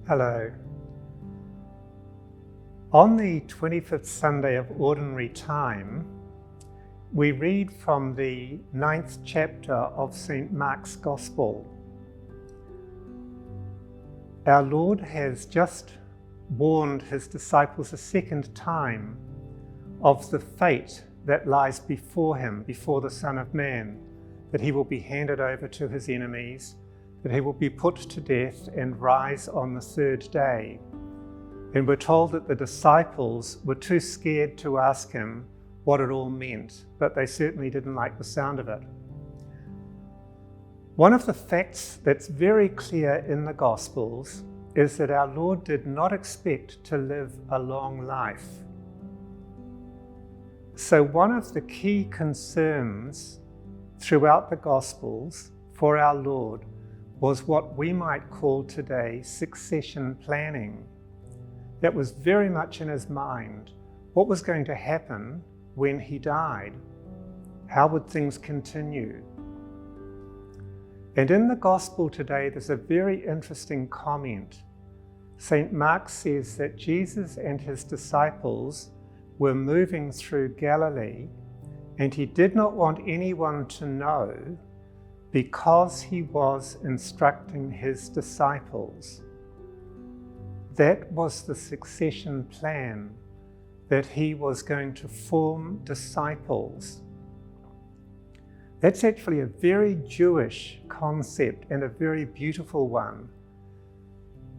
Hello. On the 25th Sunday of Ordinary Time, we read from the 9th chapter of St. Mark's Gospel. Our Lord has just warned his disciples a second time of the fate that lies before him, before the Son of Man, that he will be handed over to his enemies, that he will be put to death and rise on the third day. And we're told that the disciples were too scared to ask him what it all meant, but they certainly didn't like the sound of it. One of the facts that's very clear in the Gospels is that our Lord did not expect to live a long life. So one of the key concerns throughout the Gospels for our Lord was what we might call today succession planning. That was very much in his mind. What was going to happen when he died? How would things continue? And in the Gospel today, there's a very interesting comment. St. Mark says that Jesus and his disciples were moving through Galilee, and he did not want anyone to know because he was instructing his disciples. That was the succession plan, that he was going to form disciples. That's actually a very Jewish concept and a very beautiful one.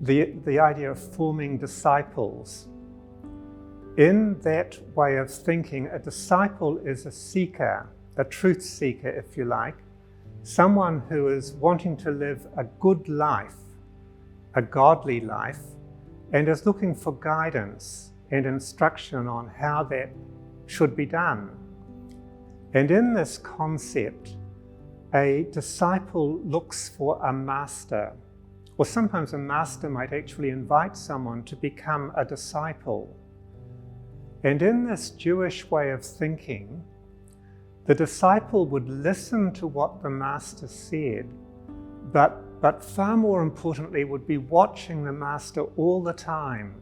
The idea of forming disciples. In that way of thinking, a disciple is a seeker, a truth seeker, if you like, someone who is wanting to live a good life, a godly life, and is looking for guidance and instruction on how that should be done. And in this concept, a disciple looks for a master, or sometimes a master might actually invite someone to become a disciple. And in this Jewish way of thinking, the disciple would listen to what the master said, but far more importantly would be watching the master all the time.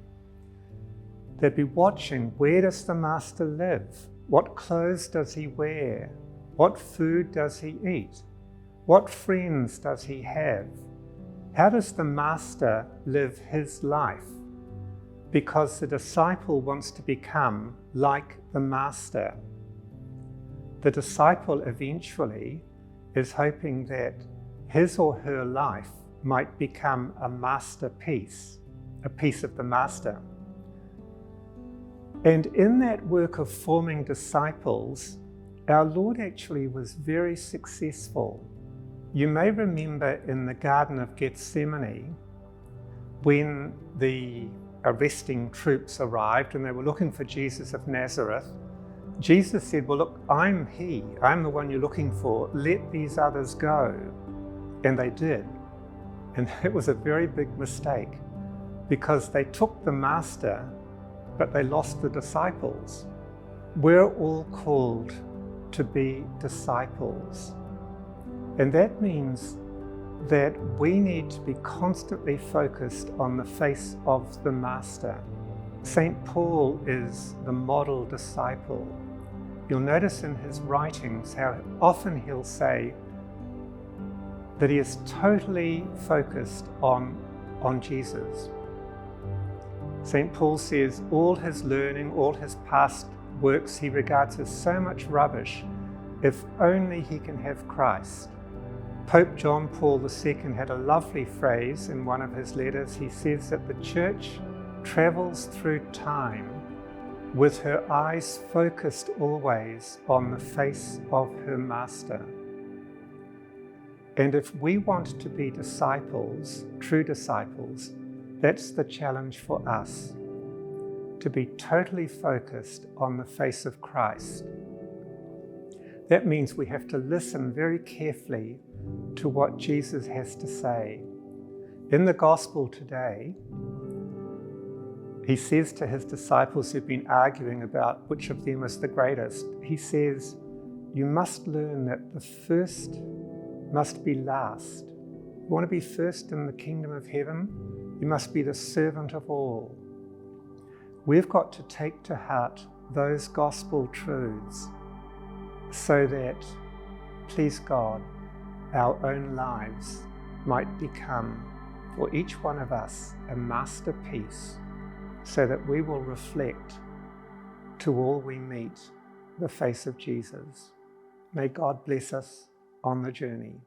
They'd be watching, where does the master live? What clothes does he wear? What food does he eat? What friends does he have? How does the master live his life? Because the disciple wants to become like the master. The disciple eventually is hoping that his or her life might become a masterpiece, a piece of the master. And in that work of forming disciples, our Lord actually was very successful. You may remember in the Garden of Gethsemane, when the arresting troops arrived and they were looking for Jesus of Nazareth, Jesus said, well, look, I'm he. I'm the one you're looking for. Let these others go. And they did. And it was a very big mistake because they took the master, but they lost the disciples. We're all called to be disciples. And that means that we need to be constantly focused on the face of the master. St. Paul is the model disciple. You'll notice in his writings how often he'll say that he is totally focused on Jesus. St. Paul says all his learning, all his past works he regards as so much rubbish if only he can have Christ. Pope John Paul II had a lovely phrase in one of his letters. He says that the Church travels through time with her eyes focused always on the face of her Master. And if we want to be disciples, true disciples, that's the challenge for us, to be totally focused on the face of Christ. That means we have to listen very carefully to what Jesus has to say. In the Gospel today, he says to his disciples who've been arguing about which of them is the greatest, he says, you must learn that the first must be last. You want to be first in the kingdom of heaven? You must be the servant of all. We've got to take to heart those gospel truths so that, please God, our own lives might become, for each one of us, a masterpiece, so that we will reflect to all we meet the face of Jesus. May God bless us on the journey.